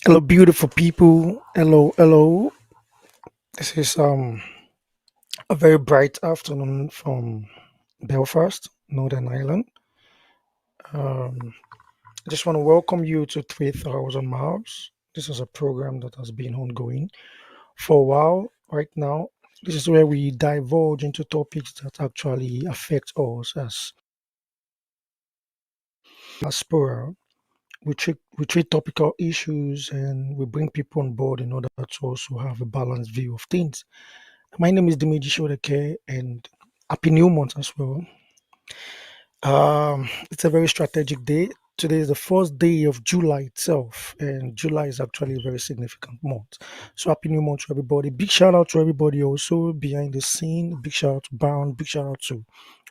Hello, beautiful people. Hello, hello. This is a very bright afternoon from Belfast, Northern Ireland. I just want to welcome you to 3000 Miles. This is a program that has been ongoing for a while right now. This is where we divulge into topics that actually affect us as diaspora. We treat topical issues and we bring people on board in order to also have a balanced view of things. My name is Dimeji Shodeke, and happy new month as well. It's a very strategic day. Today is the first day of July itself, and July is actually a very significant month. So happy new month to everybody. Big shout out to everybody also behind the scene. Big shout out to Brown. Big shout out to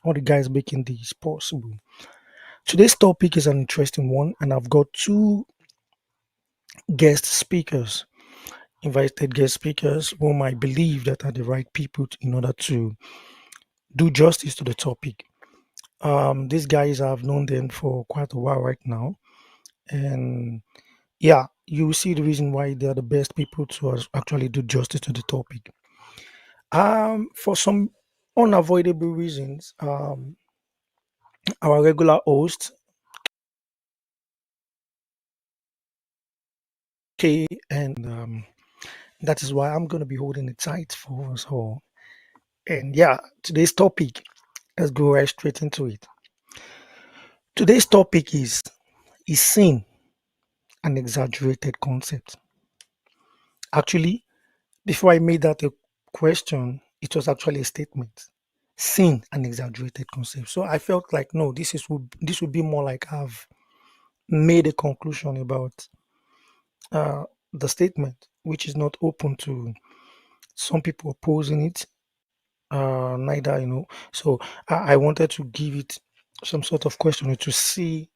all the guys making this possible. Today's topic is an interesting one, and I've got two guest speakers, invited guest speakers, whom I believe that are the right people in order to do justice to the topic. These guys, I've known them for quite a while right now, and yeah, you will see the reason why they are the best people to actually do justice to the topic. For some unavoidable reasons, our regular host, Kay, and that is why I'm going to be holding it tight for us all. And yeah, today's topic, let's go right straight into it. Today's topic is sin an exaggerated concept? Actually, before I made that a question, it was actually a statement. Sin an exaggerated concept. So I felt like no, this would be more like I've made a conclusion about uh, the statement, which is not open to some people opposing it. Neither, So I wanted to give it some sort of question to see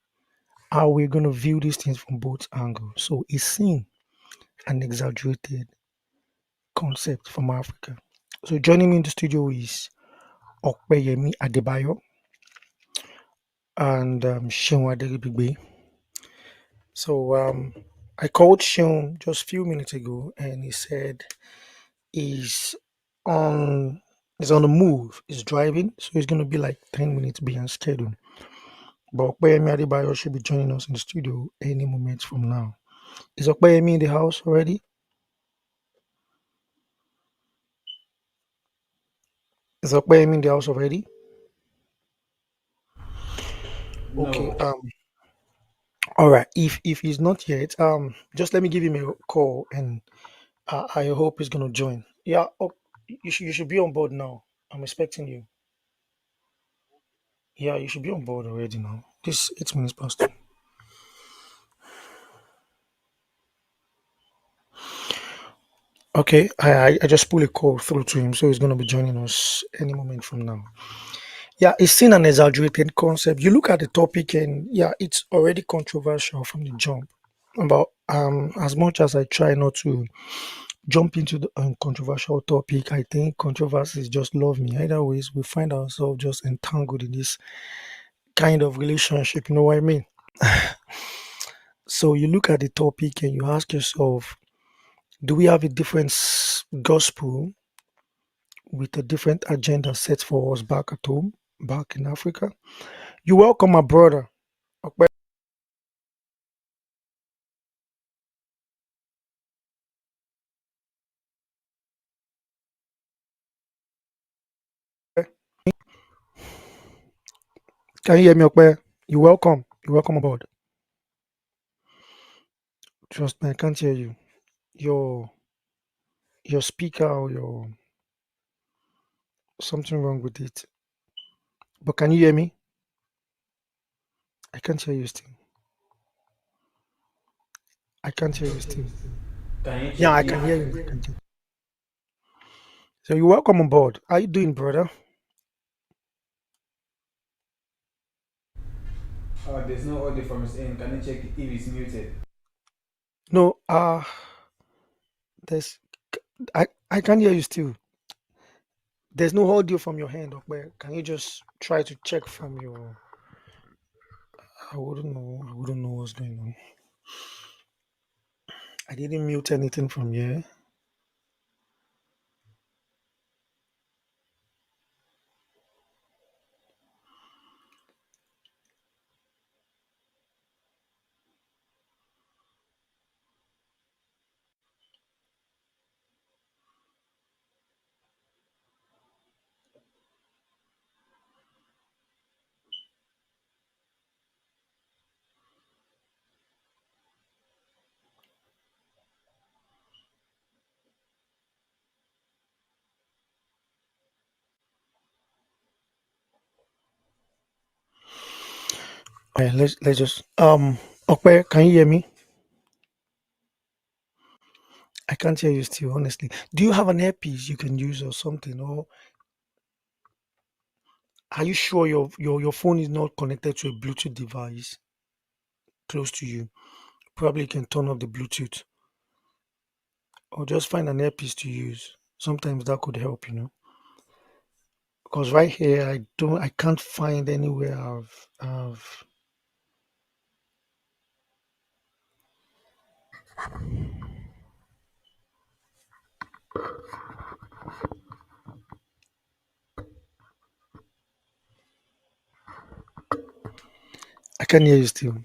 how we're going to view these things from both angles. So is sin an exaggerated concept from Africa? So joining me in the studio is Okpeyemi Adebayo and Seun Aderibigbe. So I called Seun just a few minutes ago, and he said he's on he's on the move. He's driving, so he's gonna be like 10 minutes behind schedule. But Okpeyemi Adebayo should be joining us in the studio any moment from now. Is Okpeyemi in the house already? Is Okpeyemi in the house already? Okay. No. All right. If he's not yet, just let me give him a call, and I hope he's gonna join. Yeah. Oh, you should be on board now. I'm expecting you. Yeah, you should be on board already now. This 8 minutes past two. Okay. I just pulled a call through to him, so he's gonna be joining us any moment from now. Yeah, it's seen an exaggerated concept. You look at the topic, and yeah, it's already controversial from the jump. But as much as I try not to jump into the controversial topic, I think controversies just love me. Either ways, we find ourselves just entangled in this kind of relationship. You know what I mean? So you look at the topic and you ask yourself, do we have a different gospel with a different agenda set for us back at home, back in Africa? You welcome my brother. Okpe. Can you hear me, Okpe? You welcome. You welcome aboard. Trust me, I can't hear you. Your your speaker or your something wrong with it. But can you hear me? I can't hear you still. I can't hear you still. Can you Yeah, check I if can hear you. So you're welcome on board. How you doing, brother? there's no audio from his end? Can you check if it's muted? No, there's I can hear you still. There's no audio from your hand, but can you just try to check from your? I wouldn't know. I wouldn't know what's going on. I didn't mute anything from here. All right, let's just okay, can you hear me? I can't hear you still, honestly. Do you have an earpiece you can use or something? Or are you sure your phone is not connected to a Bluetooth device close to you? Probably you can turn off the Bluetooth or just find an earpiece to use. Sometimes that could help. Because right here I can't find anywhere I've I can hear you still.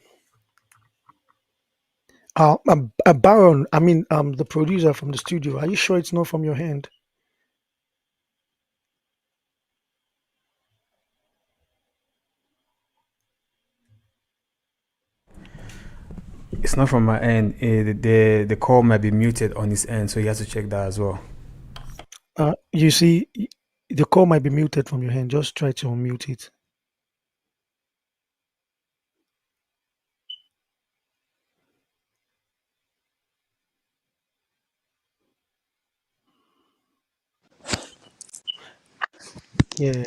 Baron, I mean, the producer from the studio. Are you sure it's not from your hand? It's not from my end. The call might be muted on his end, so he has to check that as well. You see, the call might be muted from your hand. Just try to unmute it. Yeah,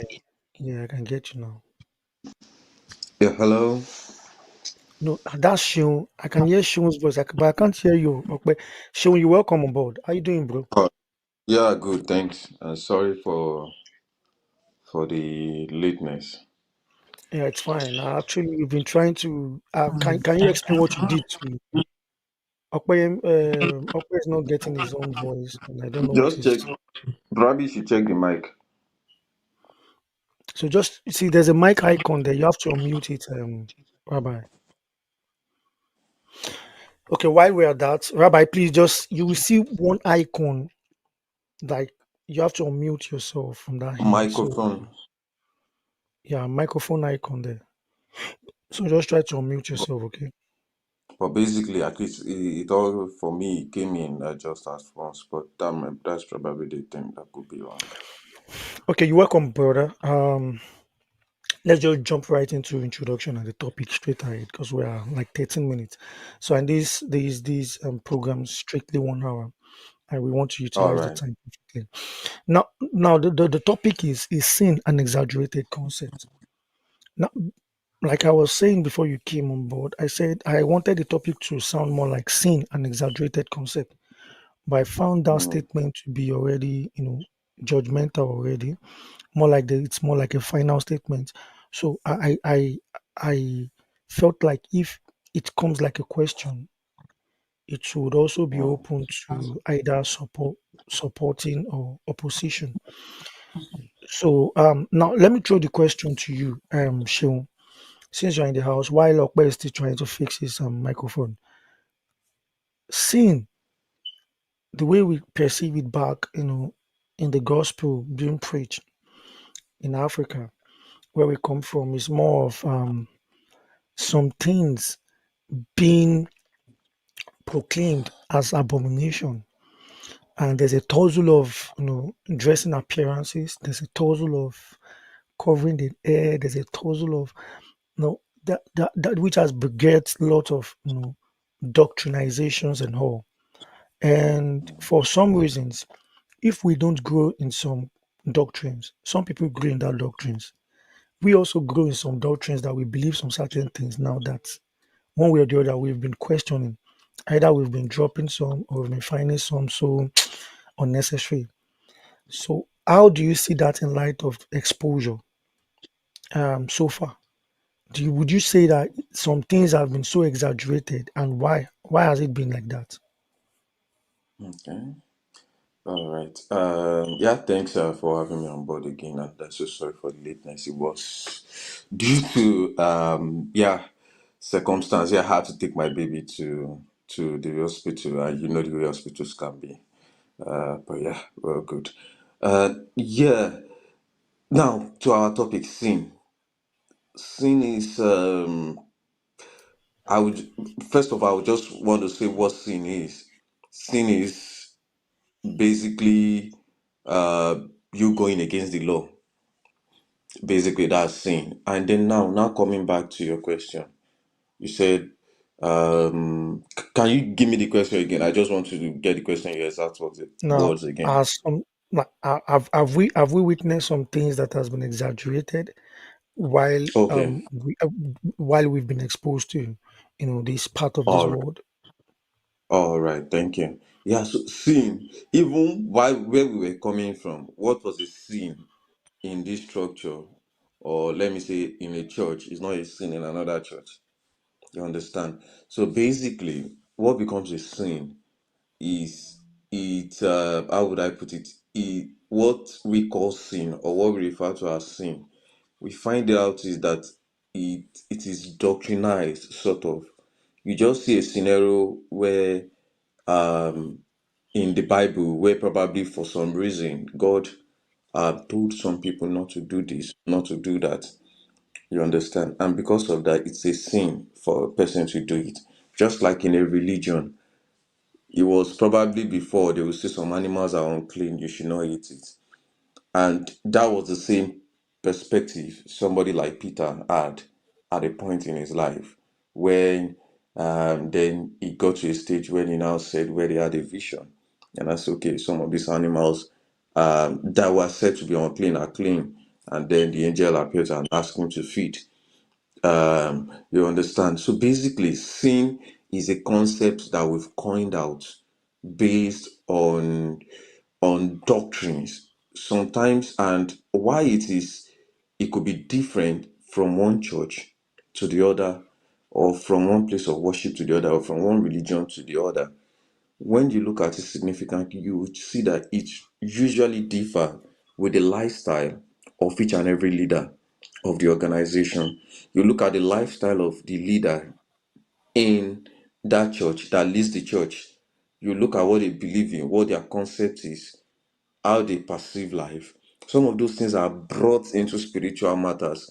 yeah, I can get you now. Yeah, hello. No, that's Sean. I can hear Sean's voice, but I can't hear you. Okay, Sean, you welcome on board. How you doing, bro? Oh, yeah, good. Thanks. Sorry for the lateness. Yeah, it's fine. Actually, we've been trying to. Can you explain what you did to Okpe is not getting his own voice, and I don't know what Just check. is. Probably should check the mic. So just see, there's a mic icon there. You have to unmute it, Rabbi. Okay, while we're at that, Rabbi, please just you will see one icon like you have to unmute yourself from that end. So Microphone. yeah, microphone icon there. So just try to unmute But, yourself, okay? but basically, at least it all for me it came in just as once. But that's probably the thing that could be wrong. Okay, you're welcome, brother. Let's just jump right into introduction and the topic straight ahead because we are like 13 minutes. So and these programs strictly 1 hour, and we want to All utilize the right. time perfectly. Now the topic is sin an exaggerated concept. Now, like I was saying before you came on board, I said I wanted the topic to sound more like sin an exaggerated concept, but I found that Mm, statement to be already, judgmental already. It's more like a final statement. So I felt like if it comes like a question, it should also be mm. open to either supporting or opposition. So now let me throw the question to you, Seun. Since you're in the house, while Okpe is still trying to fix his microphone, sin, the way we perceive it back, in the gospel being preached in Africa, where we come from, is more of some things being proclaimed as abomination. And there's a tussle of dressing appearances. There's a tussle of covering the hair. There's a tussle of that which has begets a lot of doctrinizations and all. And for some reasons, if we don't grow in some doctrines, some people grow in that doctrines. We also grow in some doctrines that we believe some certain things now that one way or the other we've been questioning. Either we've been dropping some or we've been finding some so unnecessary. So how do you see that in light of exposure so far? Would you say that some things have been so exaggerated and why? Why has it been like that? Okay. All right. Yeah, thanks for having me on board again. And I'm so sorry for the lateness. It was due to yeah, circumstance. Yeah, I had to take my baby to the hospital. You know the way hospitals can be. But yeah, well, good. Yeah. Now to our topic, sin. Sin is I would first of all, I would just want to say what sin is. Sin is basically uh you going against the law. Basically, that's sin. And then now coming back to your question, you said, can you give me the question again? I just want to get the question your exact Now, words again. as some like, have we witnessed some things that has been exaggerated while Okay. while we've been exposed to this part of this All right. world? All right. Thank you. Yeah. So sin, even while where we were coming from, what was the sin in this structure, or let me say in a church, is not a sin in another church. You understand? So basically, what becomes a sin is how would I put it, what we call sin or what we refer to as sin, we find out is that it is doctrinized sort of. You just see a scenario where in the Bible where probably for some reason God told some people not to do this, not to do that. You understand? And because of that, it's a sin for a person to do it. Just like in a religion, it was probably before they will say some animals are unclean, you should not eat it. And that was the same perspective somebody like Peter had at a point in his life when then he got to a stage when he now said where he had a vision. And that's okay, some of these animals that were said to be unclean are clean. And then the angel appeared and asked him to feed. You understand? So basically, sin is a concept that we've coined out based on doctrines sometimes, and why it could be different from one church to the other, or from one place of worship to the other, or from one religion to the other. When you look at it significantly, you would see that it usually differ with the lifestyle of each and every leader of the organization. You look at the lifestyle of the leader in that church that leads the church. You look at what they believe in, what their concept is, how they perceive life. Some of those things are brought into spiritual matters.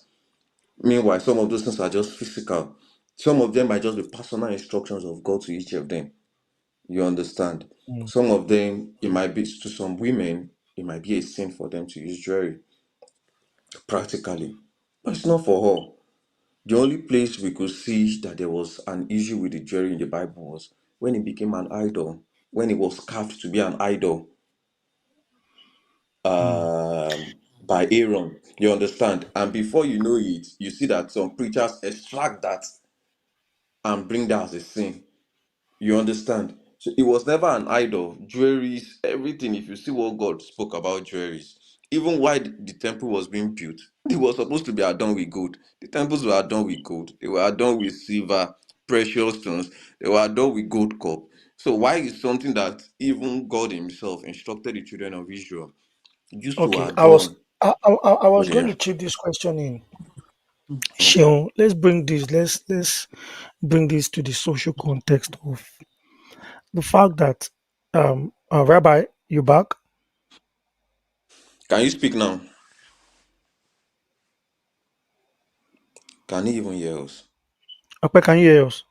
Meanwhile, some of those things are just physical. Some of them might just be personal instructions of God to each of them. You understand? Mm. Some of them, it might be to some women, it might be a sin for them to use jewelry, practically. But it's not for all. The only place we could see that there was an issue with the jewelry in the Bible was when it became an idol, when it was carved to be an idol Mm. by Aaron. You understand? And before you know it, you see that some preachers extract that and bring that as a sin. You understand? So it was never an idol. Jewelries, everything. If you see what God spoke about jewelries, even while the temple was being built, it was supposed to be adorned with gold. The temples were adorned with gold. They were adorned with silver, precious stones. They were adorned with gold cup. So why is something that even God Himself instructed the children of Israel used to Okay, I was adorn? I Oh was going yeah. to chip this question in. Okay. Sean, let's bring this to the social context of the fact that Rabbi, you back? Can you speak now? Can you even hear us? Okay, can you hear us?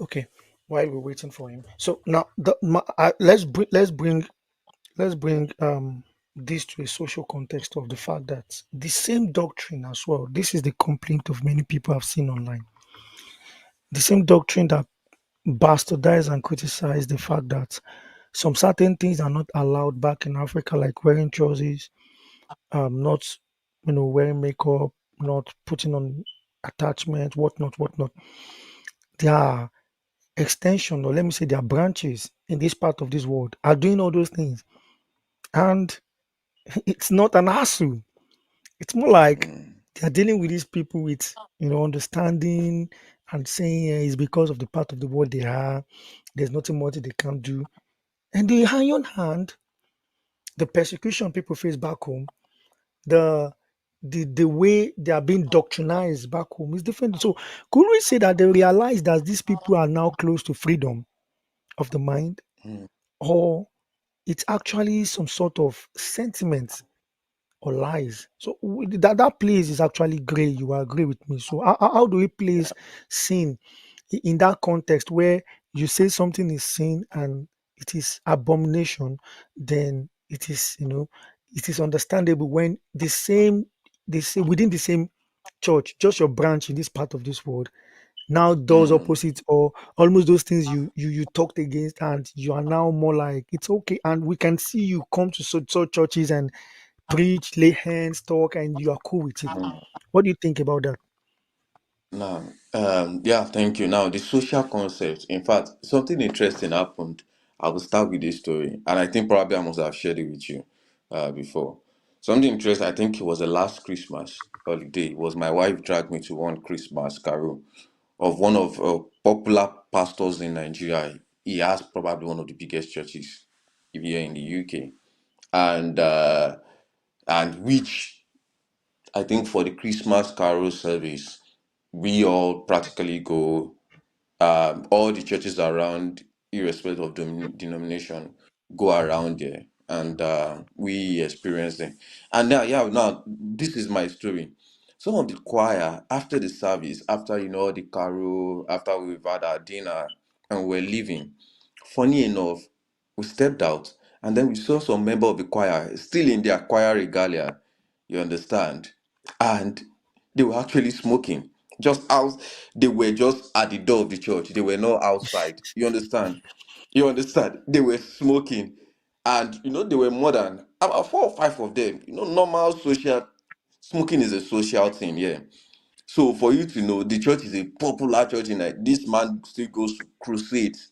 Okay, while we're waiting for him. So now let's bring this to a social context of the fact that the same doctrine as well. This is the complaint of many people I've seen online. The same doctrine that bastardize and criticize the fact that some certain things are not allowed back in Africa, like wearing trousers, not wearing makeup, not putting on attachment, whatnot, whatnot. There are extension, or let me say, there are branches in this part of this world are doing all those things, and it's not an hassle. It's more like Mm, they are dealing with these people with understanding and saying it's because of the part of the world they are. There's nothing more that they can do. And the iron hand, the persecution people face back home, the the way they are being doctrinized back home is different. So could we say that they realize that these people are now close to freedom of the mind, mm, or it's actually some sort of sentiment or lies? So that place is actually gray. You agree with me? So how do we place sin in that context where you say something is sin and it is abomination? Then it is, it is understandable when the same, they say within the same church, just your branch in this part of this world now does mm, opposite, or almost those things you talked against, and you are now more like it's okay, and we can see you come to so churches and preach, lay hands, talk, and you are cool with it. mm. What do you think about that? Now, yeah, thank you. Now, the social concept, in fact, something interesting happened. I will start with this story, and I think probably I must have shared it with you before. Something interesting, I think it was the last Christmas holiday, was my wife dragged me to one Christmas carol of one of popular pastors in Nigeria. He has probably one of the biggest churches here in the UK, and which I think for the Christmas carol service, we all practically go, all the churches around, irrespective of denomination, go around there, and we experience it. And now, yeah, now this is my story. Some of the choir after the service, after the carol, after we've had our dinner and we're leaving, funny enough, we stepped out and then we saw some member of the choir still in their choir regalia. You understand? And they were actually smoking. Just out, they were just at the door of the church. They were not outside. You understand? You understand? They were smoking. And they were more than about 4 or 5 of them. Normal social smoking is a social thing, yeah. So for you to know, the church is a popular church in this man still goes to crusades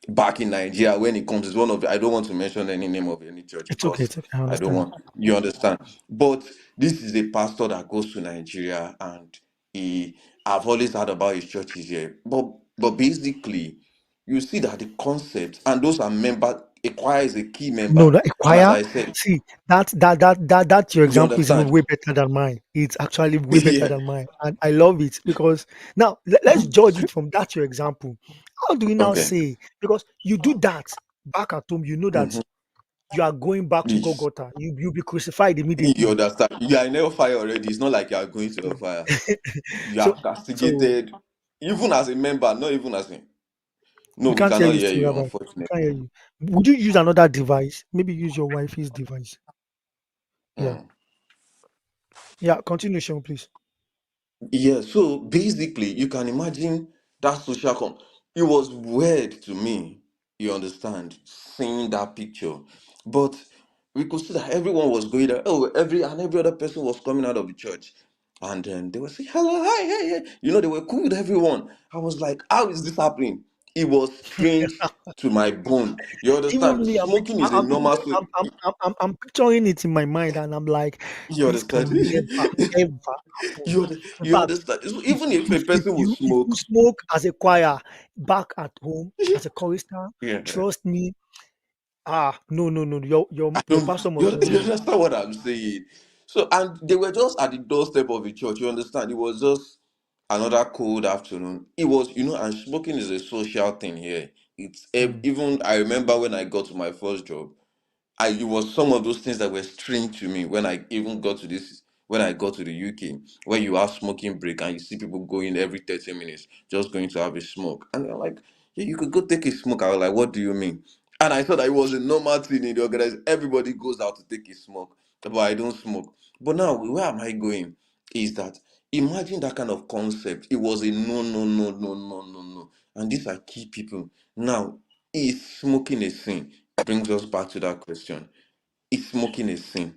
back in Nigeria when it comes. It's one of I don't want to mention any name of any church It's okay. because It's okay. I I don't understand. want you understand. But this is a pastor that goes to Nigeria, and he I've always heard about his churches here. But basically you see that the concept, and those are member, a choir is a key No, member. that And as choir. I said, See, that your you example is even understand? way better than mine. It's actually way better Yeah. than mine, and I love it because now let's judge it from that your example. How do we now Okay. say, because you do that back at home, you know that Mm-hmm. you are going back to Please. Golgotha. You'll be crucified You immediately. understand? You are in hellfire already. It's not like you are going to hellfire. You so are so castigated, even as a member, not even as a. No, we we can't hear cannot you hear still, you, Rabbi. We unfortunately. can't hear you. Would you use another device? Maybe use your wife's device. Yeah. Mm. Yeah. Continue, Sean, please. Yeah, so basically, you can imagine that social It was weird to me, you understand, seeing that picture. But we could see that everyone was going there. Oh, every other person was coming out of the church. And then they were saying, hello, hi, hey, hey. They were cool with everyone. I was like, how is this happening? It was strange to my bone. You Even understand? me, Smoking is a normal. I'm picturing it in my mind, and I'm like, You this can understand? never ever happen. In You fact, understand? So even if a person will if you smoke, smoke as a choir back at home as a chorister, yeah. trust me, no, I your don't, pastor must know you you. understand what I'm saying? So, and they were just at the doorstep of the church, you understand? It was just another cold afternoon. It was, and smoking is a social thing here. Mm. Even, I remember when I got to my first job, it was some of those things that were strange to me when I got to the UK, where you have smoking break and you see people going every 30 minutes, just going to have a smoke. And they're like, yeah, you could go take a smoke. I was like, what do you mean? And I thought that it was a normal thing in the organization. Everybody goes out to take a smoke, but I don't smoke. But now, where am I going? Is that imagine that kind of concept. It was a no, no, no, no, no, no, no. And these are key people. Now, is smoking a sin? Brings us back to that question. Is smoking a sin?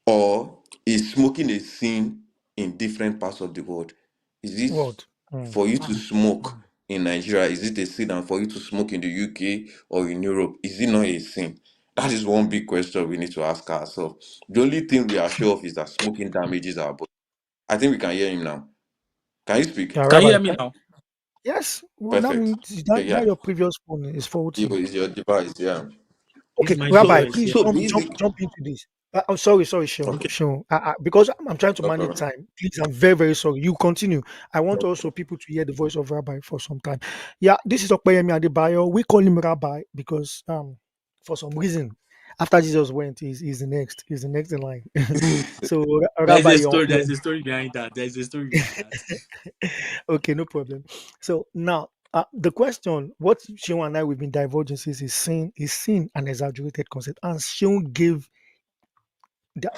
Or is smoking a sin in different parts of the world? Is it What? Mm. for you to smoke in Nigeria? Is it a sin? And for you to smoke in the UK or in Europe, is it not a sin? That is one big question we need to ask ourselves. The only thing we are sure of is that smoking damages our body. I think we can hear him now. Can you speak? Yeah, Can you Rabbi. hear me now? Yes. Well, that Perfect. means Okay, that yeah. your previous phone is faulty. It's your device, yeah. It's Okay, my So Rabbi, device. please Yeah. so jump basic. into this. I'm sorry, Sean. Okay, Sean, because I'm trying to no manage problem. time. Please, I'm very, very sorry. You continue. I want No also people to hear the voice of Rabbi for some time. Yeah, this is Okpeyemi Adebayo. We call him Rabbi because for some reason after Jesus went, he's the next. He's the next in line. So There is Rabbi, a story. There is a story behind that. There is a story behind that. okay, no problem. So now, the question, what Shion and I we've been diverging since is sin an exaggerated concept, and Shion gave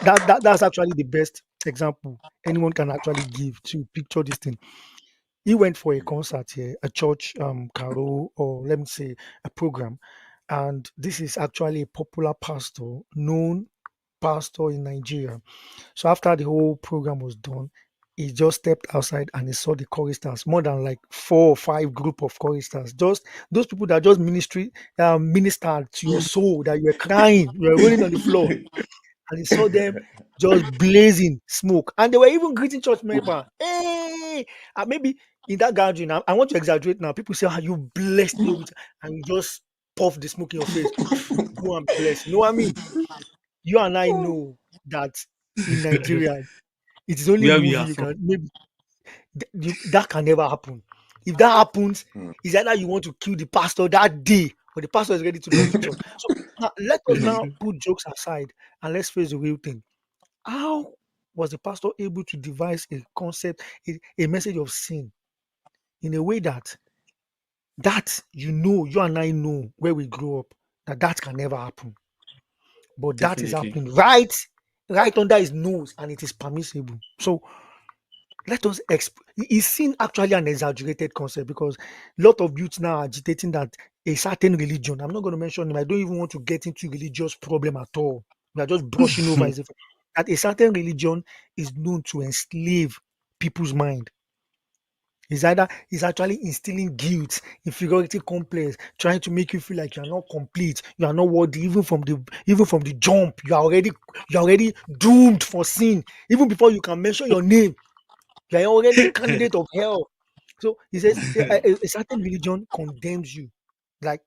that's actually the best example anyone can actually give to picture this thing. He went for a concert here, a church carol, or let me say a program, and this is actually a popular pastor, known pastor in Nigeria. So after the whole program was done, he just stepped outside and he saw the choristers, more than like 4 or 5 group of choristers, just those people that just ministered to your soul, that you were crying, you were rolling on the floor, and he saw them just blazing smoke, and they were even greeting church member. Hey, and maybe in that gathering, I want to exaggerate now. People say, "Ah, you blessed me with," and you just puff the smoke in your face. Go and bless. You know what I mean? You and I know that in Nigeria, it is only Where we movie are you from. can maybe that can never happen. If that happens, Hmm. it's either you want to kill the pastor that day or the pastor is ready to love the church. So now let us now put jokes aside and let's face the real thing. How was the pastor able to devise a concept, a message of sin in a way that you and I know where we grew up that can never happen, but that is Definitely. happening right under his nose, and it is permissible. So let us is sin actually an exaggerated concept? Because a lot of youths now are agitating that a certain religion, I'm not going to mention them, I don't even want to get into religious problem at all. We are just brushing over as if that a certain religion is known to enslave people's mind. Is actually instilling guilt, inferiority complex, trying to make you feel like you are not complete, you are not worthy, even from the jump, you are already doomed for sin. Even before you can mention your name, you are already candidate of hell. So he says a certain religion condemns you, like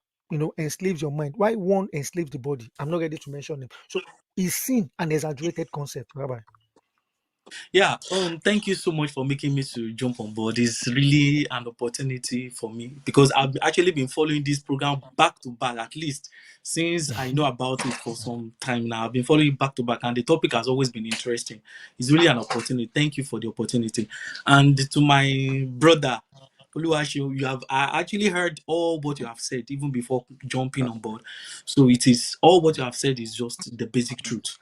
enslaves your mind. Why one enslaves the body? I'm not ready to mention them. So is sin an exaggerated concept, Rabbi? Yeah, thank you so much for making me to jump on board. It's really an opportunity for me because I've actually been following this program back to back, at least since I know about it for some time now. I've been following it back to back, and the topic has always been interesting. It's really an opportunity. Thank you for the opportunity. And to my brother, Oluwaseun, I actually heard all what you have said even before jumping on board. So it is all what you have said is just the basic truth.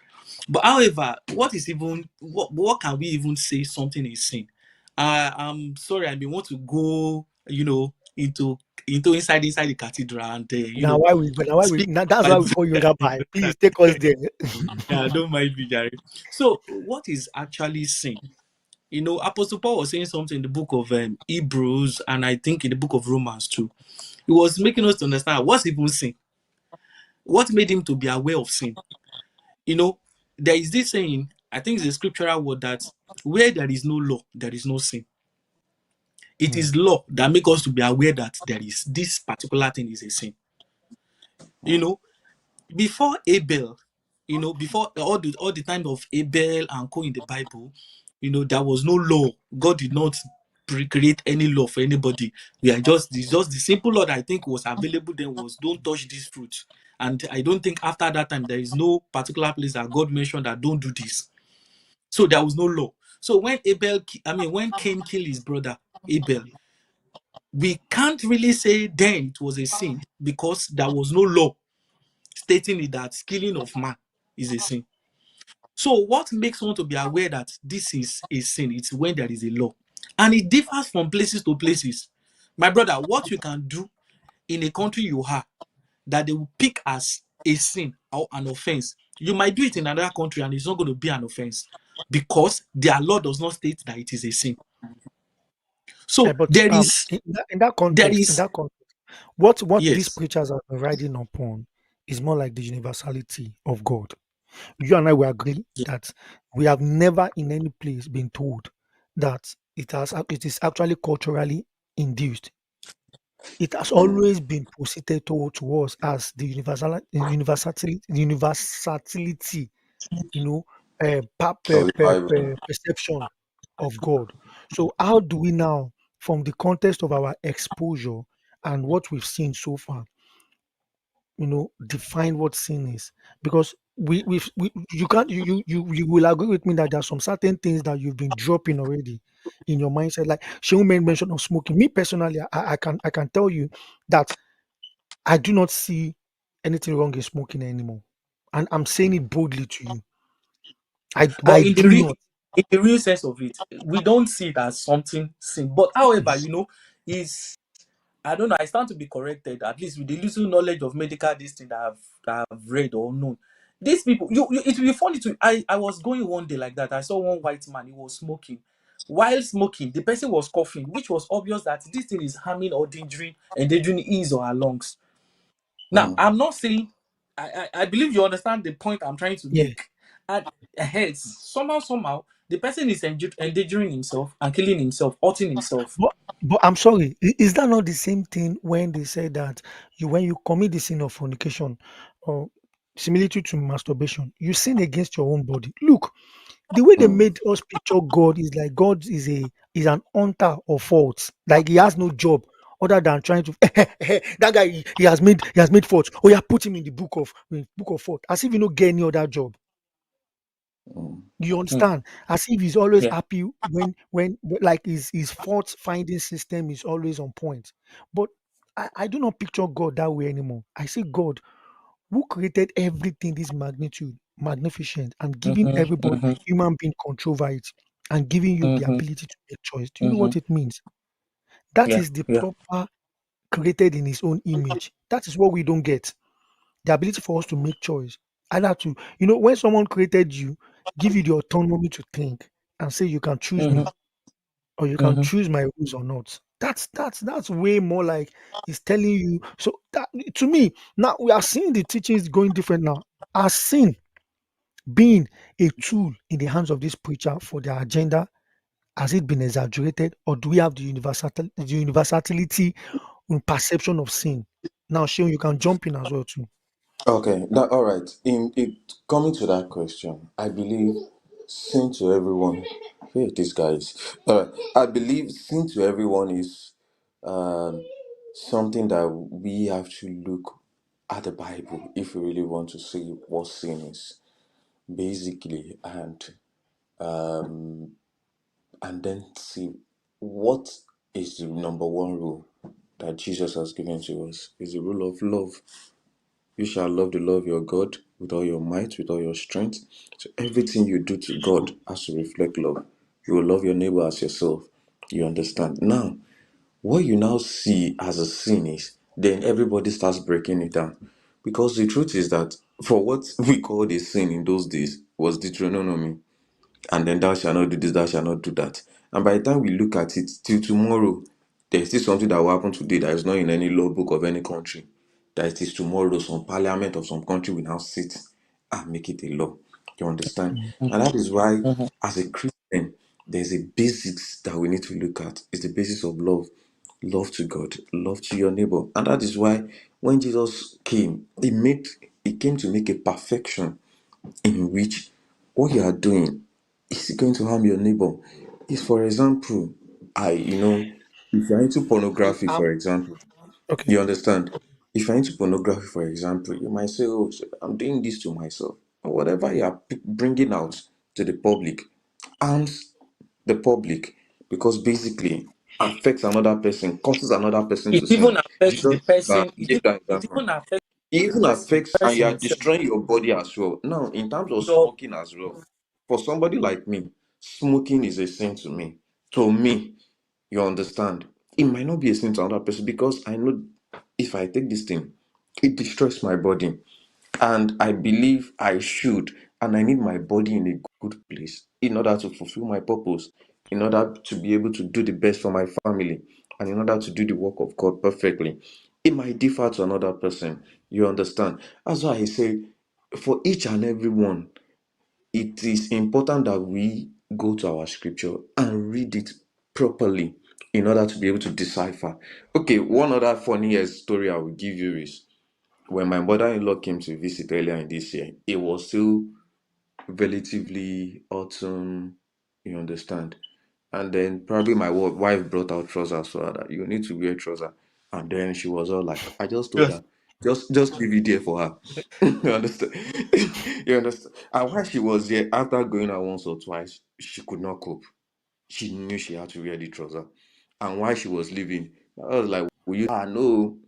But however, what can we even say something is sin? I'm sorry, I may want to go, into inside the cathedral and speak That's why Bible. we call you Rabbi. Please take us there. Yeah, don't mind me, Gary. So, what is actually sin? Apostle Paul was saying something in the book of Hebrews, and I think in the book of Romans too. He was making us to understand what's even sin. What made him to be aware of sin? You know, there is this saying, I think it's a scriptural word that where there is no law, there is no sin. It Hmm. is law that makes us to be aware that there is this particular thing is a sin. You know, before Abel, before all the time of Abel and Co in the Bible, there was no law. God did not create any law for anybody. We are just the simple law that I think was available then was don't touch this fruit. And I don't think after that time there is no particular place that God mentioned that don't do this. So there was no law. So when Cain killed his brother Abel, we can't really say then it was a sin because there was no law stating it that killing of man is a sin. So what makes one to be aware that this is a sin? It's when there is a law. And it differs from places to places. My brother, what you can do in a country you are that they will pick as a sin or an offense, you might do it in another country and it's not going to be an offense because their law does not state that it is a sin. So But there is, in that there context, is, what these yes, preachers are riding upon is more like the universality of God. You and I will agree yeah, that we have never in any place been told that it is actually culturally induced. It has Mm. always been posited to us as the universality, you know, Of the Bible. perception of God. So, how do we now, from the context of our exposure and what we've seen so far, define what sin is? Because we you can't you will agree with me that there are some certain things that you've been dropping already in your mindset. Like Shehu made mention of smoking. Me personally, I can tell you that I do not see anything wrong in smoking anymore. And I'm saying it boldly to you. I But do not. in the real sense of it, we don't see it as something sin. But however, is I don't know. I stand to be corrected, at least with the little knowledge of medical this thing that I've read or known. These people, it will be funny to. I was going one day like that. I saw one white man. He was smoking. While smoking, the person was coughing, which was obvious that this thing is harming or endangering his or her lungs. Now, Mm. I'm not saying. I believe you understand the point I'm trying to Yeah. make. And somehow, the person is endangering himself and killing himself, hurting himself. But I'm sorry, is that not the same thing when they say that when you commit the sin of fornication or similitude to masturbation, you sin against your own body? Look, the way they Mm. made us picture God is like God is an hunter of faults. Like he has no job other than trying to that guy he has made faults. Oh yeah, put him in the book of fault. As if you don't get any other job. Mm. You Hmm. understand? As if he's always Yeah. happy when like his fault finding system is always on point. But I do not picture God that way anymore. I see God who created everything this magnitude, magnificent, and giving Mm-hmm, everybody mm-hmm, human being control over it and giving you the mm-hmm, ability to make choice. Do you know mm-hmm. what it means? That Yeah, is the yeah. proper created in his own image. That is what we don't get. The ability for us to make choice. Either to, when someone created you, give you the autonomy to think and say you can choose Mm-hmm, me or you can mm-hmm. choose my rules or not. That's way more like it's telling you. So that to me, now we are seeing the teachings going different now. As sin being a tool in the hands of this preacher for their agenda, has it been exaggerated, or do we have the universality in perception of sin? Now, Sheon, you can jump in as well too. Okay, that all right. In it coming to that question, I believe sin to everyone. Hey, these guys. All right, I believe sin to everyone is um, something that we have to look at the Bible if we really want to see what sin is, basically, and then see what is the number one rule that Jesus has given to us is the rule of love. You shall love the Lord your God with all your might, with all your strength. So everything you do to God has to reflect love. You will love your neighbor as yourself. You understand? Now, what you now see as a sin is then everybody starts breaking it down. Because the truth is that for what we called a sin in those days was Deuteronomy, and then thou shalt not do this, thou shalt not do that. And by the time we look at it till tomorrow, there's still something that will happen today that is not in any law book of any country. That it is tomorrow, some parliament of some country will now sit and make it a law. You understand? And that is why, Mm-hmm. as a Christian, there's a basics that we need to look at. It's the basis of love. Love to God, love to your neighbor. And that is why when Jesus came, he came to make a perfection in which what you are doing is going to harm your neighbor. If, for example, if you're into pornography, Um, for example, okay. you understand? If you're into pornography, for example, you might say, "Oh, so I'm doing this to myself." Or whatever you are bringing out to the public harms the public because basically affects another person, causes another person It to even sin. affects the Jesus person. gave that It example. even affects It even the affects, and you person are himself. destroying your body as well. Now, in terms of So smoking as well, for somebody like me, smoking is a sin to me. To me, you understand? It might not be a sin to another person because I know if I take this thing, it destroys my body. And I believe I should, and I need my body in a good place in order to fulfill my purpose, in order to be able to do the best for my family, and in order to do the work of God perfectly. It might differ to another person. You understand? That's why I say, for each and every one, it is important that we go to our scripture and read it properly in order to be able to decipher. Okay, one other funniest story I will give you is when my mother-in-law came to visit earlier in this year, it was still relatively autumn, you understand. And then probably my wife brought out trousers for her that you need to wear trouser. And then she was all like, I just told Yes. her, just leave it there for her. You understand? You understand? And while she was there, after going out once or twice, she could not cope. She knew she had to wear the trouser. And while she was leaving, I was like, will you? Ah, no.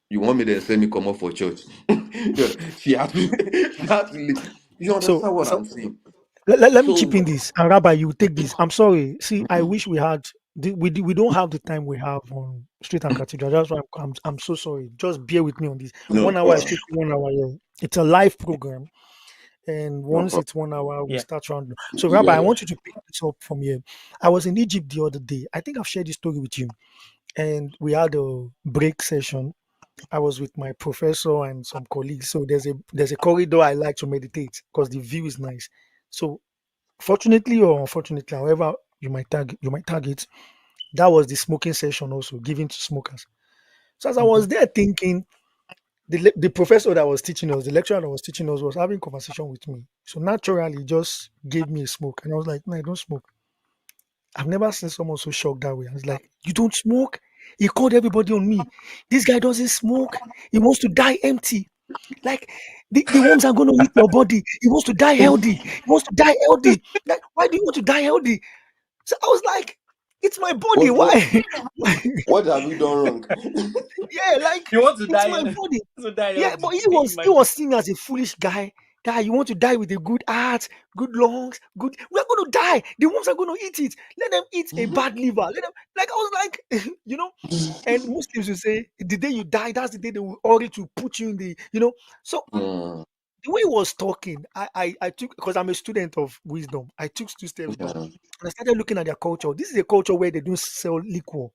You want me to send me come up for church? Yeah, she had to, she had to leave. You So, understand what so I'm saying? let me So, chip in this. And Rabbi, you take this. I'm sorry. See, I wish we had. We don't have the time we have on Street and Cathedral. That's why I'm so sorry. Just bear with me on this. no 1 hour is problem. strictly 1 hour. Yeah. It's a live program, and No once problem. it's 1 hour, we Yeah. start round. So, Rabbi, Yeah, I yeah. want you to pick this up from here. I was in Egypt the other day. I think I've shared this story with you, and we had a break session. I was with my professor and some colleagues. So there's a corridor I like to meditate because the view is nice. So fortunately or unfortunately, however you might target, that was the smoking session also given to smokers. So as I Mm-hmm. was there thinking, the professor that was teaching us, the lecturer that was teaching us was having conversation with me. So naturally, he just gave me a smoke, and I was like, "No, I don't smoke." I've never seen someone so shocked that way. I was like, "You don't smoke?" He called everybody on me. This guy doesn't smoke. He wants to die empty. Like the worms are going to eat your body. He wants to die healthy. He wants to die healthy. Like, why do you want to die healthy? So I was like, it's my body. What what Why? Why? what have you done wrong? Yeah, like You want to it's die? my body. To die Yeah, but healthy. he Can you was he imagine? was seen as a foolish guy. Guy, you want to die with a good heart, good lungs, good. We're going to die. The worms are going to eat it. Let them eat a bad liver. Let them. Like I was like, And Muslims will say the day you die, that's the day they will order to put you in the. So Mm, the way he was talking, I took because I'm a student of wisdom. I took 2 steps back yeah, and I started looking at their culture. This is a culture where they don't sell liquor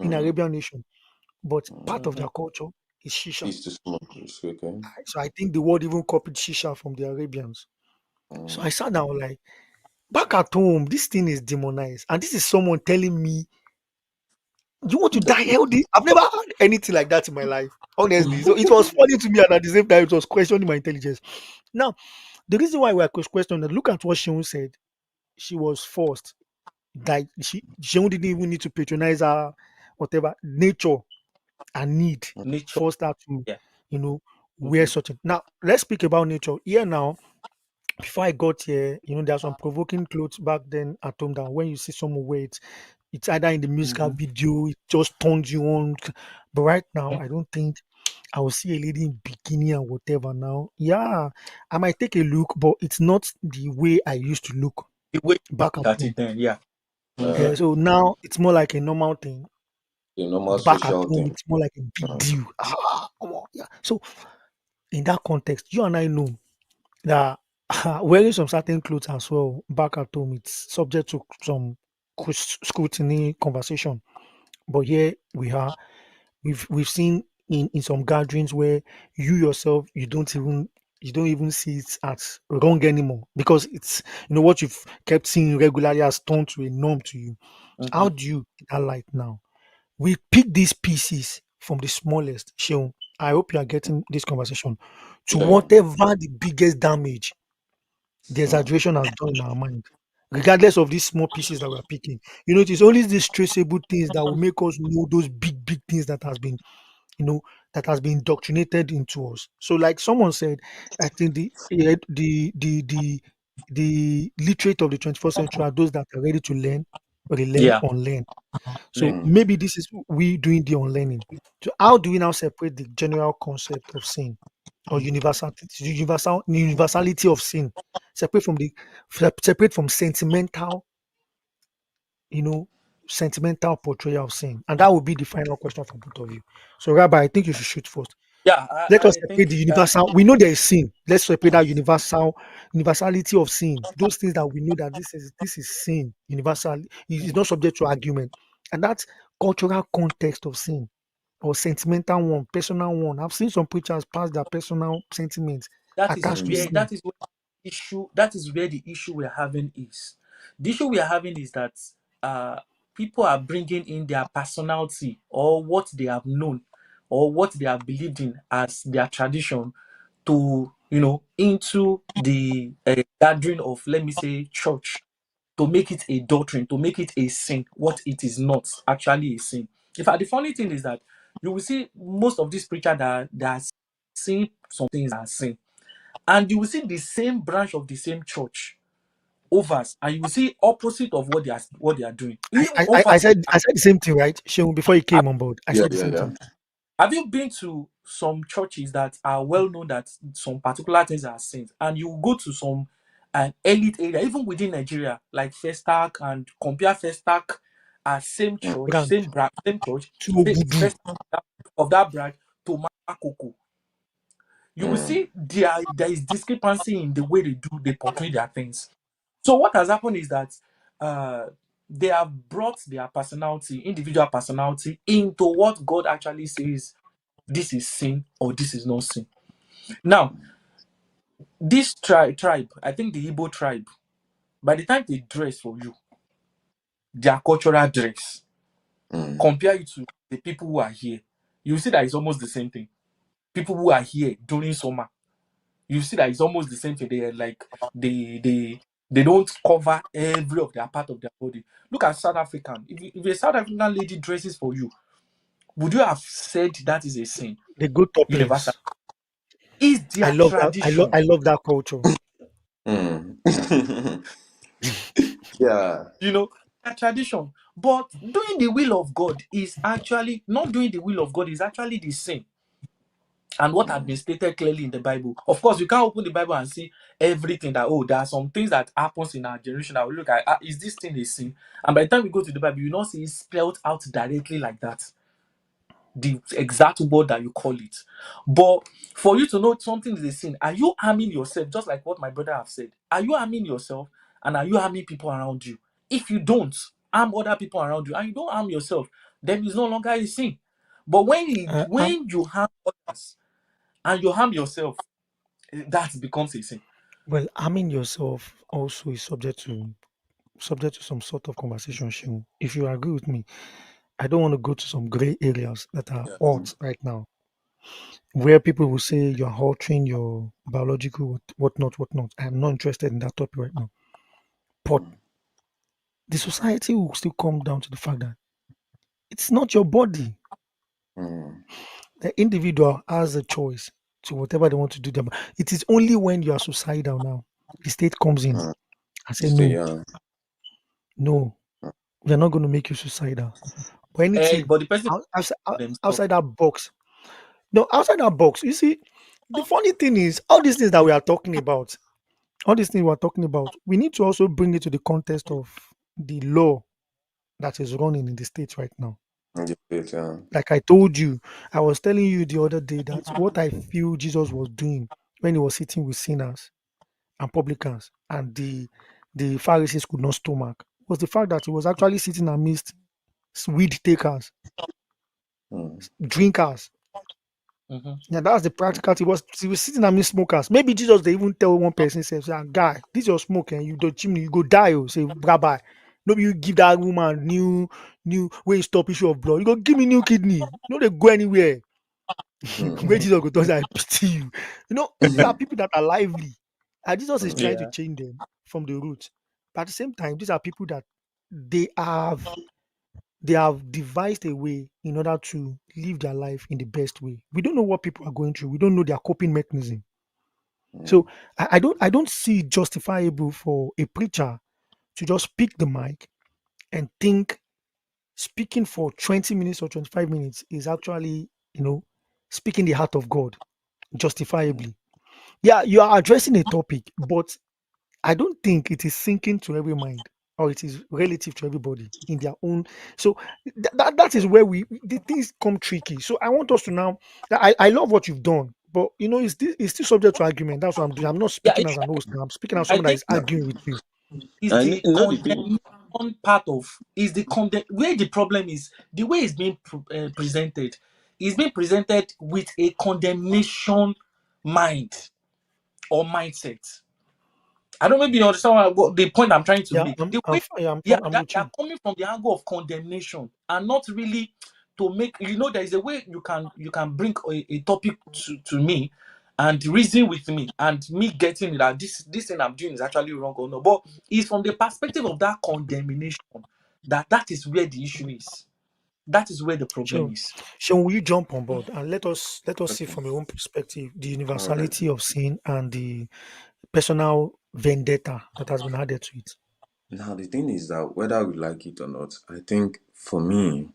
in mm, Arabian nation, but part of Mm-hmm. their culture is shisha. is to smoke. It's okay. So I think the world even copied shisha from the Arabians. So I Mm. sat down like back at home, this thing is demonized, and this is someone telling me you want to die healthy. I've never had anything like that in my life, honestly. So it was funny to me, and at the same time, it was questioning my intelligence. Now, the reason why we are questioning that, look at what Sheun said. She was forced. Like Sheun didn't even need to patronize her, whatever. Nature and need Nature. forced her to, Yeah. you know, wear Mm-hmm. certain. Now, let's speak about nature. Here now, before I got here, there are some provoking clothes back then at home that when you see someone wear it, it's either in the musical Mm-hmm. video, it just turns you on. But right now, I don't think I will see a lady in bikini and whatever now. Yeah, I might take a look, but it's not the way I used to look The way you back at look at home. it then, yeah. Mm-hmm. Uh, So now it's more like a normal thing. the normal Back at social home, thing. it's more like a big Uh, deal. Come on, yeah. So in that context, you and I know that wearing some certain clothes as well back at home, it's subject to some scrutiny conversation. But here we are. We've seen in some gatherings where you yourself you don't even see it as wrong anymore because it's what you've kept seeing regularly has turned to a norm to you. So Mm-hmm. how do you get that light now? We pick these pieces from the smallest. Sheon, I hope you are getting this conversation to yeah, yeah. whatever the biggest damage the Mm, exaggeration has done in our mind, regardless of these small pieces that we're picking. It is only these traceable things that will make us know those big, big things you know, that has been indoctrinated into us. So, like someone said, I think the literate of the 21st century are those that are ready to learn, relearn, Yeah. unlearn. So Learn. mm, maybe this is we doing the unlearning. So how do we now separate the general concept of sin or universality of sin, separate from separate from you know, sentimental portrayal of sin? And that would be the final question for both of you. So Rabbi, I think you should shoot first. Yeah, Let us I separate the think universal. We know there is sin. Let's separate that universality of sin. Those things that we know that this is sin. Universal is not subject to argument, and that's cultural context of sin or sentimental one, personal one. I've seen some preachers pass their personal sentiments attached to mm, sin. that is where the issue we're having is. The issue we are having is that people are bringing in their personality or what they have known or what they have believed in as their tradition to, into the gathering of, let me say, church, to make it a doctrine, to make it a sin, what it is not actually a sin. In fact, the funny thing is that you will see most of these preachers that are saying some things are sin, and you will see the same branch of the same church overs, and you will see opposite of what they are doing. Even I overs. said the same thing, right, Seun, before you Have came on board. I Yeah, said the yeah, same yeah. thing. have you been to some churches that are well known that some particular things are sins, and you go to some elite area, even within Nigeria, like Festac, and compare Festac as same Mm, church, Branch same church, to Obudu. Festac of that branch to Makoko, you will mm, see there is discrepancy in the way they portray their things. So what has happened is that uh, they have brought their personality, individual personality, into what God actually says this is sin or this is not sin. Now, this tribe, I think the Igbo tribe, by the time they dress for you, their cultural dress, mm, compare it to the people who are here, you see that it's almost the same thing. People who are here during summer, you see that it's almost the same thing. They are like they don't cover every of their part of their body. Look at South African. If a South African lady dresses for you, would you have said that is a sin? They go Universal. topless. Is their tradition, I love that culture. mm. Yeah. you know, their tradition. But doing the will of God is actually not doing the will of God is actually the sin. And what had Mm, been stated clearly in the Bible. Of course, you can't open the Bible and see everything that, oh, there are some things that happens in our generation that we look at, is this thing a sin? And by the time we go to the Bible, you not see it spelled out directly like that, the exact word that you call it. But for you to know something is a sin, are you harming yourself? Just like what my brother have said. Are you harming yourself, and are you harming people around you? If you don't harm other people around you and you don't harm yourself, then it's no longer a sin. But when you harm others and you harm yourself, that becomes a sin. Well, harming yourself also is subject to some sort of conversation, Seun. If you agree with me, I don't want to go to some gray areas that are yeah. hot right now, where people will say you're altering your biological whatnot. I'm not interested in that topic right now. But Mm, the society will still come down to the fact that it's not your body. mm, The individual has a choice to whatever they want to do. It is only when you are suicidal now, the state comes in mm. and say, So, no, yeah. no, we are not going to make you suicidal. But anything But the person themselves. outside that box, no, outside that box, you see, the funny thing is, all these things that we are talking about, all these things we are talking about, we need to also bring it to the context of the law that is running in the states right now. Yeah. Like I told you, I was telling you the other day that what I feel Jesus was doing when he was sitting with sinners and publicans and the Pharisees could not stomach was the fact that he was actually sitting amidst weed takers, Mm, drinkers. Mhm. Yeah, that's the practical. He was sitting amidst smokers. Maybe Jesus they even tell one person, say, "Ah, guy, this your smoke and you don't chimney, you go die." Oh, say, rabbi. Maybe you give that woman new way you stop issue of blood. You go give me new kidney. No, they go anywhere. mm, Where Jesus go tell I pity you. You know, these are people that are lively. And Jesus is mm, trying to Yeah. change them from the root. But at the same time, these are people that they have they have devised a way in order to live their life in the best way. We don't know what people are going through. We don't know their coping mechanism. So mm, I don't see it justifiable for a preacher to just pick the mic and think speaking for 20 minutes or 25 minutes is actually, speaking the heart of God justifiably. Yeah, you are addressing a topic, but I don't think it is sinking to every mind or it is relative to everybody in their own. So that is where the things come tricky. So I want us to now. I love what you've done, but it's still subject to argument. That's what I'm doing. I'm not Yeah, speaking as an host now. I'm speaking as I someone that think is arguing with you. is And the you know the thing. condemnation part of is the condemn where the problem is the way it's being presented is being presented with a condemnation mind or mindset. I don't maybe you understand the point I'm trying to Yeah, make. The way, yeah, I'm that with they you. are coming from the angle of condemnation and not really to make. There is a way you can bring a topic to me and reason with me and me getting that this thing I'm doing is actually wrong or no. But it's from the perspective of that condemnation that is where the issue is. That is where the problem Sure. is. Sean, will you jump on board and let us see Okay. from your own perspective the All right. universality of sin and the personal vendetta that has been added to it? Now the thing is that whether we like it or not, I think for me,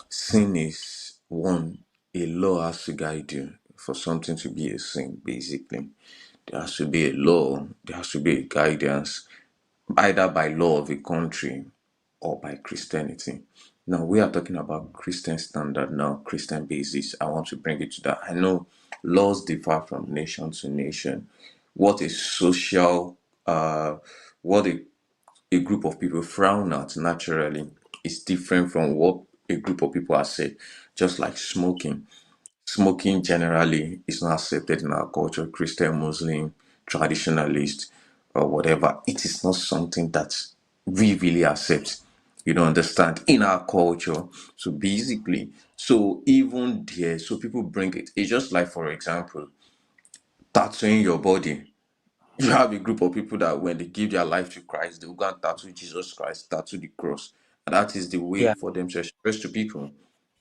sin is one, a law has to guide you for something to be a sin, basically. There has to be a law, there has to be a guidance, either by law of a country or by Christianity. Now we are talking about Christian standard now, Christian basis. I want to bring it to that. I know laws differ from nation to nation. What is social, what a group of people frown at naturally is different from what a group of people accept. Just like smoking. Smoking generally is not accepted in our culture, Christian, Muslim, traditionalist, or whatever. It is not something that we really accept. You don't understand in our culture. So basically, so even there, so people bring it. It's just like, for example, tattooing your body. You have a group of people that when they give their life to Christ, they will go and tattoo Jesus Christ, tattoo the cross. And that is the way Yeah. for them to express to people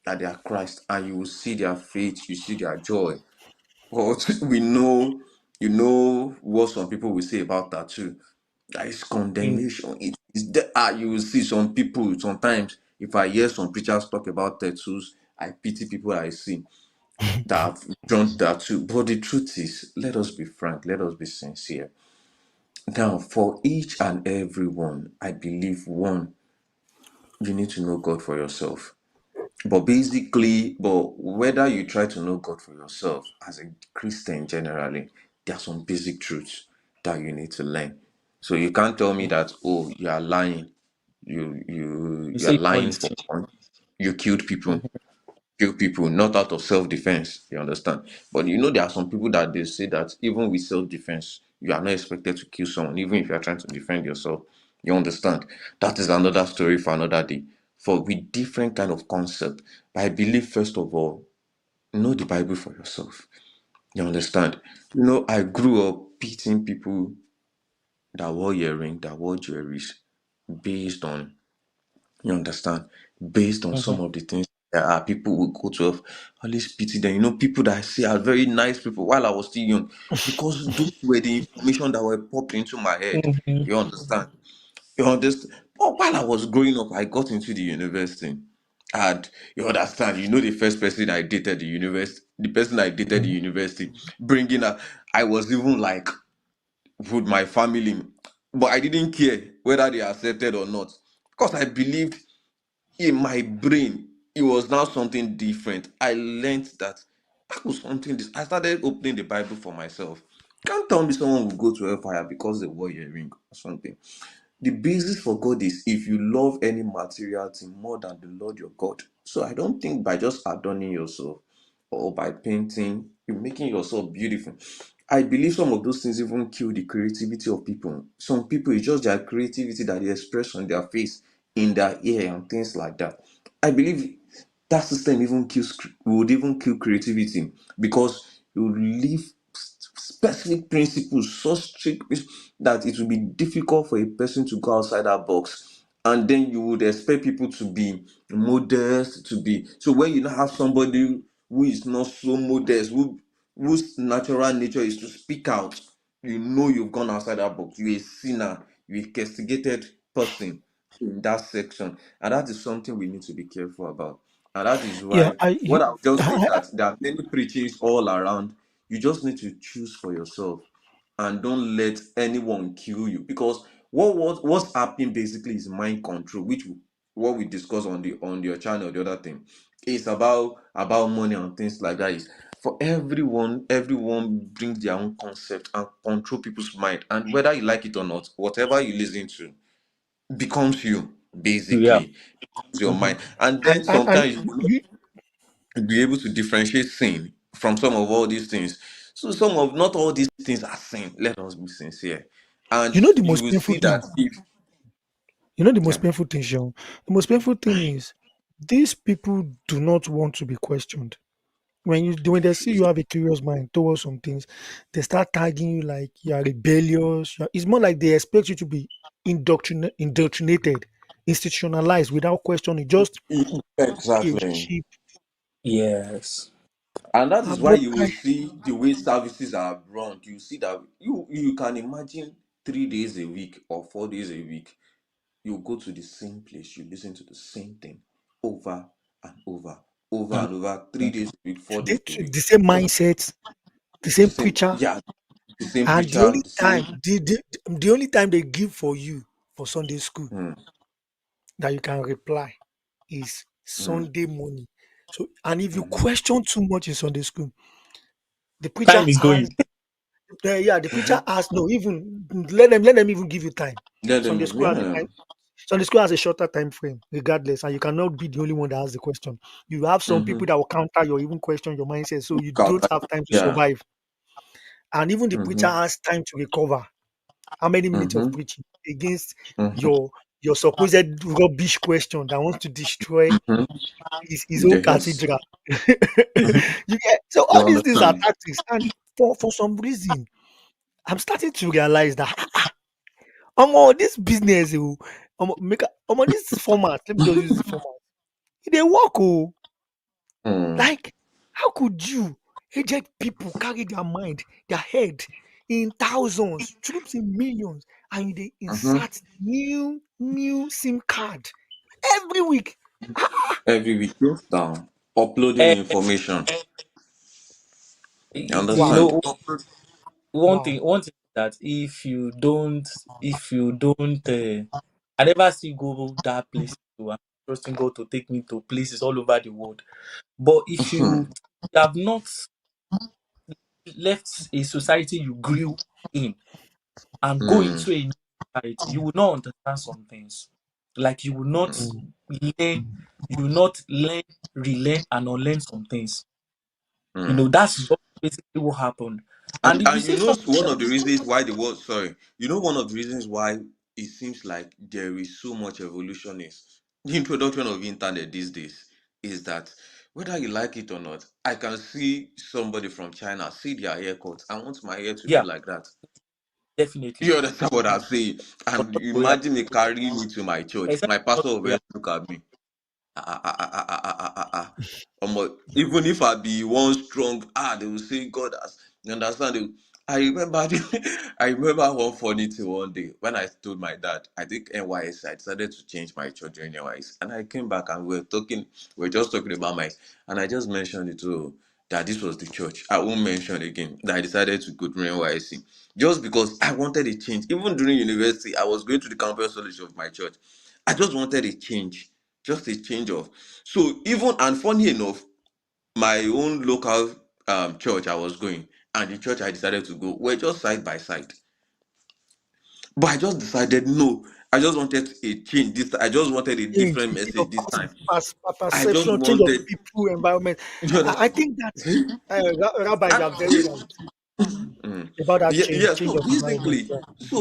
that they are Christ. And you will see their faith, you see their joy. But we know, you know what some people will say about tattoo. That is Mm. condemnation. It is there. You will see some people sometimes. If I hear some preachers talk about tattoos, I pity people I see that have drawn tattoo. But the truth is, let us be frank, let us be sincere. Now, for each and every one, I believe one, you need to know God for yourself. But basically, but whether you try to know God for yourself as a Christian generally, there are some basic truths that you need to learn. So you can't tell me that, oh, you are lying. You You are say you know lying his for thing. fun. You killed people. Kill people not out of self-defense, you understand, but you know there are some people that they say that even with self-defense you are not expected to kill someone even if you are trying to defend yourself, you understand. That is another story for another day, for with different kind of concept. But I believe first of all, know the Bible for yourself, you understand. I grew up beating people that wore earring, that wore jewelries, based on, you understand? Based on Mhm. some of the things that are people will go to have always pity them. People that I see are very nice people while I was still young. Because those were the information that were popped into my head. Mhm. You understand? You understand? But while I was growing up, I got into the university. And you understand, the first person I dated the university, the person I dated the Mm. university, bringing her, I was even like, with my family. But I didn't care whether they accepted or not. Because I believed in my brain, it was now something different. I learned that was something this. I started opening the Bible for myself. Can't tell me someone will go to hellfire because they wore a ring or something. The basis for God is if you love any material thing more than the Lord your God. So I don't think by just adorning yourself or by painting, you're making yourself beautiful. I believe some of those things even kill the creativity of people. Some people, it's just their creativity that they express on their face, in their ear, and things like that. I believe that system even would even kill creativity because you leave specific principles, so strict that it will be difficult for a person to go outside that box. And then you would expect people to be modest, to be so when you now have somebody who is not so modest, whose natural nature is to speak out, you've gone outside that box. You're a sinner, you're a castigated person in that section. And that is something we need to be careful about. And that is Yeah, why what I'll just say is I that there are many preachings all around. You just need to choose for yourself and don't let anyone kill you. Because what's happening basically is mind control, what we discuss on your channel, the other thing. It's about money and things like that. Is for everyone brings their own concept and control people's mind. And whether you like it or not, whatever you listen to becomes you, Yeah. basically. Becomes your Mhm. mind. And then and sometimes you will you, not be able to differentiate sin from some of all these things. So not all these things are sin. Let us be sincere. And You know the you most will painful see that thing. if You know the most yeah, painful thing, Sean? The most painful thing is these people do not want to be questioned. When they see you have a curious mind towards some things, they start tagging you like you are rebellious. It's more like they expect you to be indoctrinated, institutionalized without questioning, just a exactly. sheep. Yes. And that is why But you will see the way services are run. You see that you can imagine 3 days a week or 4 days a week. You go to the same place, you listen to the same thing over and over, over Mm. and over, 3 days a week, 4 days a week. the same mindset, the The same same, preacher, yeah, the same and the preacher, only the time same. the only time they give for you for Sunday school Mm, that you can reply is mm, Sunday morning. So, and if you mhm. question too much in Sunday school, the preacher Time is has going. yeah, the preacher has no even let them even give you time. Let Sunday them, school has a yeah. time. Sunday school has a shorter time frame, regardless, and you cannot be the only one that has the question. You have some Mm-hmm. people that will counter your even question your mindset, so you don't have time to Yeah. survive. And even the preacher Mm-hmm. has time to recover. How many minutes of Mm-hmm. preaching against Mm-hmm. your supposed rubbish question that wants to destroy Mm-hmm. his own Yes. cathedral? You get so You all these things are understand? tactics, and for some reason, I'm starting to realize that this business, this format. Let me just use the format. They work, Mm. like how could you aged people carry their mind, their head in thousands, troops in millions, and they Mm-hmm. insert new SIM card every week? Every week, goes down, uploading Eh, information. You you Wow, understand? know, wow. one thing is that if you don't, I never see go that place. To I'm trusting God to take me to places all over the world. But if you have not left a society you grew in and go Mm. into a new society, you will not understand some things. Like Mm. learn, you will not learn, relearn, and unlearn some things. You know, Mm. that's just basically what happened. And if you And you say know something one that of the reasons why the world sorry, you know one of the reasons why it seems like there is so much evolution is the introduction of internet these days is that whether you like it or not, I can see somebody from China see their haircut. I want my hair to be yeah, like that. definitely. You understand what I'm saying? But And not go here. imagine me carrying me to my church. Exactly My not pastor will go here. always look at me. Even if I be one strong, they will say God has. You understand? I remember, I remember one funny thing one day when I told my dad, I think NYS, I decided to change my church during NYS, and I came back and we were just talking about and I just mentioned it to that this was the church. I won't mention again that I decided to go to NYC just because I wanted a change. Even during university, I was going to the campus college of my church. I just wanted a change, just a change of. So even and funny enough, my own local church I was going and the church I decided to go were just side by side. But I just decided no, I just wanted a change. I just wanted a Change, different a change of message this time. I just perception, change of wanted. people, environment. You I understand? think that Rabbi, you And are very right Mm. about that Yeah, change, yeah. change So of environment. basically, Yeah.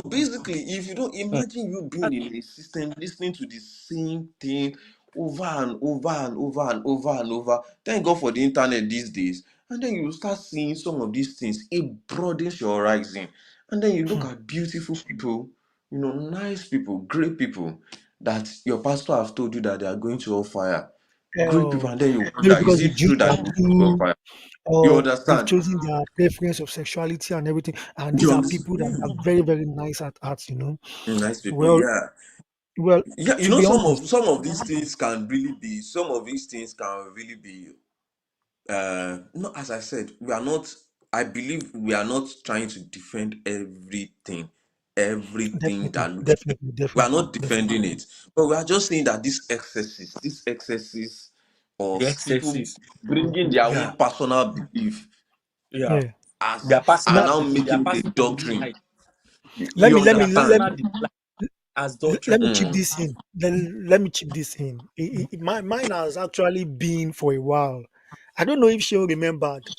if you don't Hmm. imagine you being That's in a system, listening to the same thing over and over and over and over and over. Thank God for the internet these days. And then you start seeing some of these things. It broadens your horizon. And then you look Hmm. at beautiful people, nice people, great people that your pastor have told you that they are going to all fire. Great people, Oh, and then you maybe wonder, is because the it true Jews that are they will go to too, fire? You or they've understand? chosen their preference of sexuality and everything. And these You are people that are understand? very, very nice at art. Nice people, Well, yeah. well, Yeah, to be honest, some of these things can really be some of these things can really be no, as I said, we are not I believe we are not trying to defend everything definitely, that looks good. definitely, We are definitely, not definitely. defending it, but we are just saying that these excesses the of people excesses. bringing their own Yeah, personal belief yeah. Yeah. as They are passing and Now, now they are making it a passing the doctrine. lie. let You me, let me, Their let understand? personal me, lie as let doctrine. me chip Mm, this in. Let me chip this in. Mine has actually been for a while. I don't know if she remembered.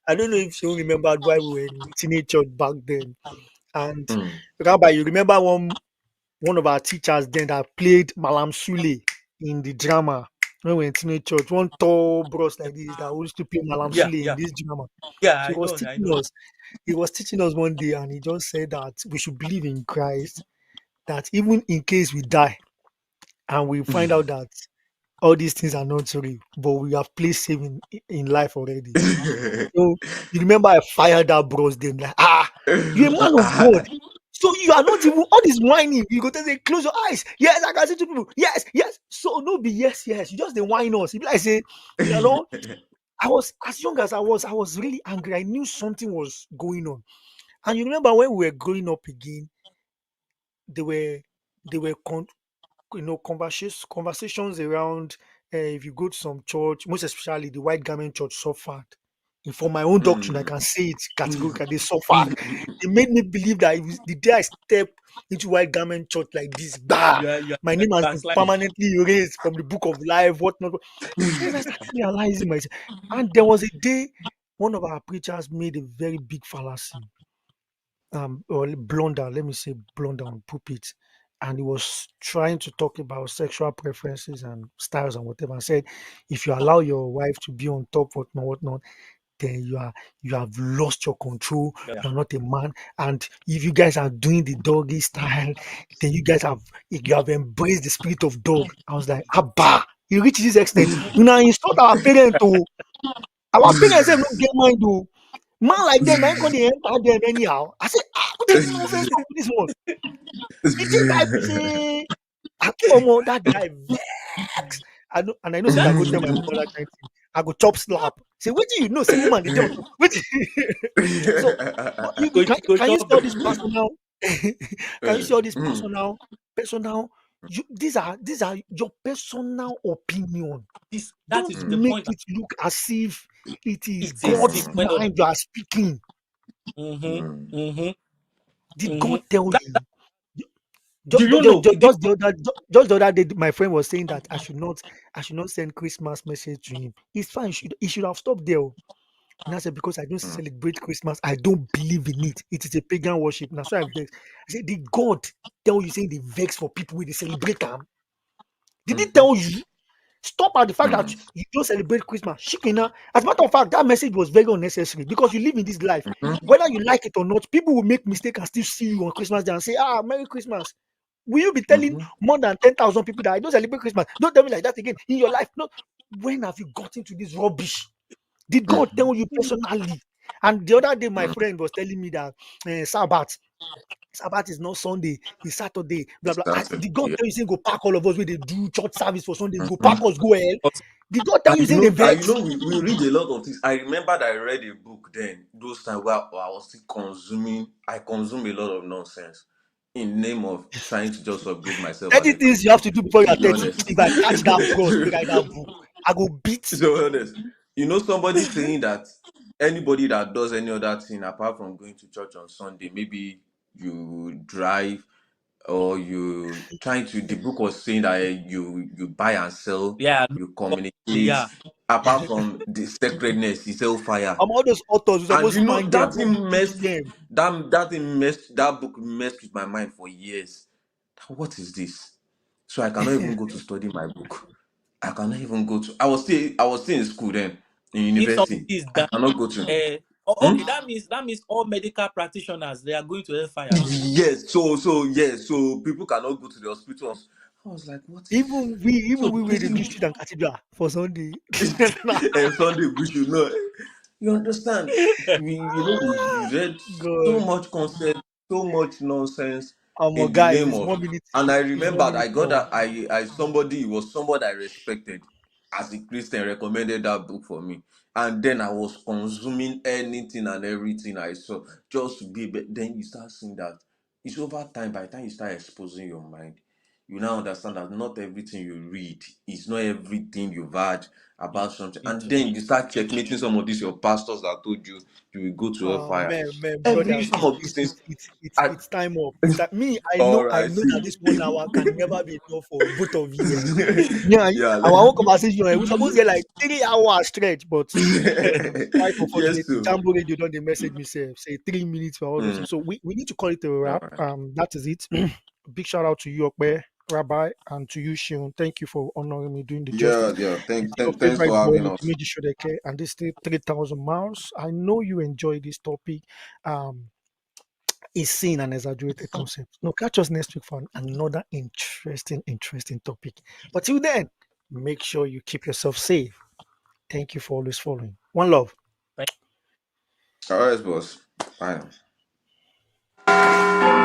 I don't know if she remembered why we were in teenage church back then. And Mm. Rabbi, you remember one of our teachers then that played Malam Sule in the drama when we were in teenage church. One tall bros like this that used to play Malam Yeah, Sule in yeah, this drama. yeah. So I know, I teaching know. us. He was teaching us one day, and he just said that we should believe in Christ. That even in case we die and we find out that all these things are not real, but we have placed him in life already. So you remember I fired that bros then like you're a man of God. So you are not even all this whining. You go to say close your eyes. Yes, I can see two people. Yes, yes. So no be yes, yes. You just the whine us. You be like say, you know, I was as young as I was really angry. I knew something was going on. And you remember when we were growing up again, they were they were conversations around if you go to some church, most especially the white garment church suffered. And for my own doctrine, I Mm. can say it categorically, they suffered. It made me believe that it was the day I stepped into white garment church like this, bah, You are my name has been backsliding. permanently erased from the book of life, whatnot. Then I started realizing myself. And there was a day one of our preachers made a very big fallacy or blunder, let me say blunder on pulpit, and he was trying to talk about sexual preferences and styles and whatever. And said, if you allow your wife to be on top, whatnot, then you have lost your control. Yeah. You are not a man. And if you guys are doing the doggy style, then you have embraced the spirit of dog. I was like, Abba, you reach this extent. You know, insult our parents to our parents have not get mind though. Man like them, I can't enter them anyhow. I say, what is nonsense with this one? You think I be say, that guy vex. I know say if I go tell my mother that kind of thing, I go chop slap. Say, what do you know? Say woman, they don't. Wait. So but Go can you see chop. all this personal? Can you see all this Mm. personal? These are your personal opinion. That Don't is the Mm. make point. it look as if it is It's a God's sin Mm. when other. mind you are speaking. Mm-hmm. Mm. Mm-hmm. Did Mm-hmm. God tell That, you? do you know? Just the other day, my friend was saying that I should not send Christmas message to him. It's fine. He should have stopped there. Oh. And I said, because I don't Mm. celebrate Christmas, I don't believe in it. It is a pagan worship. Now, so I vex. I said, did God tell you saying they vex for people when they celebrate them? Did he Mhm. tell you? Stop at the fact that Mm. you don't celebrate Christmas. Shikina. As a matter of fact, that message was very unnecessary because you live in this life. Mhm. Whether you like it or not, people will make mistake and still see you on Christmas Day and say, Merry Christmas. Will you be telling Mhm. more than 10,000 people that I don't celebrate Christmas? Don't tell me like that again in your life. No. When have you got into this rubbish? Did God tell you personally? And the other day, my Mm. friend was telling me that Sabbath is not Sunday, it's Saturday, blah blah. Started. Did God Yeah. tell you saying go pack all of us when they do church service for Sunday? Go pack Mhm. us, go hell. but Did God tell you saying they vex? We read a lot of things. I remember that I read a book then, those times where I was still consuming, I consume a lot of nonsense in name of trying to just upgrade myself as 30 a things you have Christian. to do before you To are be 30. honest. If I catch that bros, we write that book. I go beat. To be honest. You know, somebody saying that anybody that does any other thing apart from going to church on Sunday, maybe you drive or you trying to, the book was saying that you buy and sell, yeah, you no, communicate, yeah. apart from the sacredness, you sell fire. All those authors who And supposed you to know find them, that go thing teach messed them. that book messed with my mind for years. What is this? So I cannot even go to study my book. I cannot even go to, I was still in school then, in If somebody university. is I dying, cannot go to. okay, Hmm? that means all medical practitioners they are going to hellfire. Yes, so people cannot go to the hospitals. I was like, what is, Even so we the will do person street and cathedral for Sunday. and Sunday we should know. You understand? We read so God, much concept, so much nonsense in the guys, name it's of. 1 minute. And I It's one remembered minute I got more. that I somebody, it was somebody I respected as a Christian recommended that book for me. And then I was consuming anything and everything I saw just to be. But then you start seeing that it's over time. By the time you start exposing your mind, you now understand that not everything you read is not everything you've heard it, about something. it, And then you start checkmating some of these your pastors that told you you will go to hellfire. Man, Every brothers, some of these things. I, it's time up. It's time. Me, all I right. know that this 1 hour can never be enough for both of you. Yeah, Yeah. our own conversation, we supposed to get like 3 hours stretch, but quite Yes, unfortunately, too. Jambo Radio don't they message me say 3 minutes for all those Mm, things. So we need to call it a all wrap. right. That is it. Big shout out to you, Okpe, Rabbi, and to you, Shion. Thank you for honoring me doing the justice. Yeah, yeah. It's your Thanks favorite for boy, having us. Lukimiji Shodeke, and this is 3,000 miles. I know you enjoy this topic. Is seen an exaggerated concept. No, catch us next week for another interesting topic. But till then, make sure you keep yourself safe. Thank you for always following. One love. All right, boss. Bye now.